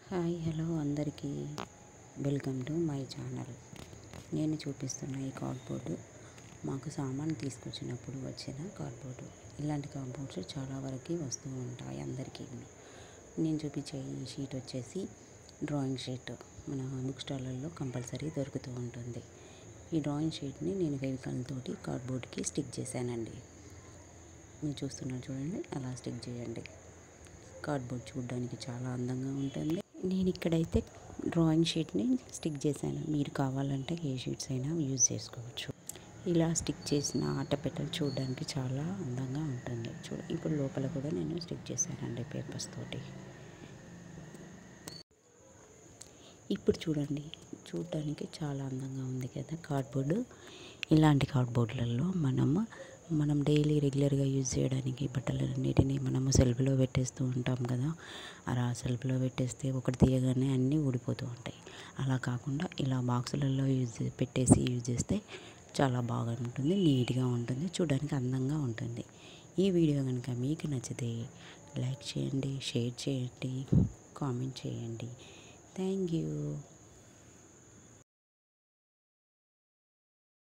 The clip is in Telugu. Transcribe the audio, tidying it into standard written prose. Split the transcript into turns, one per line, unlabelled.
హాయ్ హలో అందరికీ వెల్కమ్ టు మై ఛానల్. నేను చూపిస్తున్న ఈ కార్డ్బోర్డు మాకు సామాన్ తీసుకొచ్చినప్పుడు వచ్చిన కార్డ్బోర్డు. ఇలాంటి కార్డ్బోర్డ్స్ చాలా వరకు వస్తూ ఉంటాయి అందరికీ. నేను చూపించే ఈ షీట్ వచ్చేసి డ్రాయింగ్ షీట్. మన బుక్ స్టాళ్ళల్లో కంపల్సరీ దొరుకుతూ ఉంటుంది. ఈ డ్రాయింగ్ షీట్ని నేను ఫెవికాల్ తోటి కార్డ్బోర్డ్కి స్టిక్ చేశానండి. మీరు చూస్తున్నారు చూడండి, అలా స్టిక్ చేయండి. కార్డ్బోర్డ్ చూడడానికి చాలా అందంగా ఉంటుంది. నేను ఇక్కడైతే డ్రాయింగ్ షీట్ని స్టిక్ చేశాను. మీరు కావాలంటే ఏ షీట్స్ అయినా యూజ్ చేసుకోవచ్చు. ఇలా స్టిక్ చేసిన ఆటపెట్టలు చూడడానికి చాలా అందంగా ఉంటుంది. ఇప్పుడు లోపల కూడా నేను స్టిక్ చేశానండి పేపర్స్ తోటి. ఇప్పుడు చూడడానికి చాలా అందంగా ఉంది కదా కార్డ్బోర్డు. ఇలాంటి కార్డ్బోర్డులలో మనం డైలీ రెగ్యులర్గా యూజ్ చేయడానికి బట్టలన్నిటినీ మనము సెల్ఫ్లో పెట్టేస్తూ ఉంటాం కదా. అలా సెల్ఫ్లో పెట్టేస్తే ఒకటి తీయగానే అన్నీ ఊడిపోతూ ఉంటాయి. అలా కాకుండా ఇలా బాక్సులలో యూజ్ చేస్తే చాలా బాగా ఉంటుంది, నీట్గా ఉంటుంది, చూడడానికి అందంగా ఉంటుంది. ఈ వీడియో కనుక మీకు నచ్చితే లైక్ చేయండి, షేర్ చేయండి, కామెంట్ చేయండి. Thank you.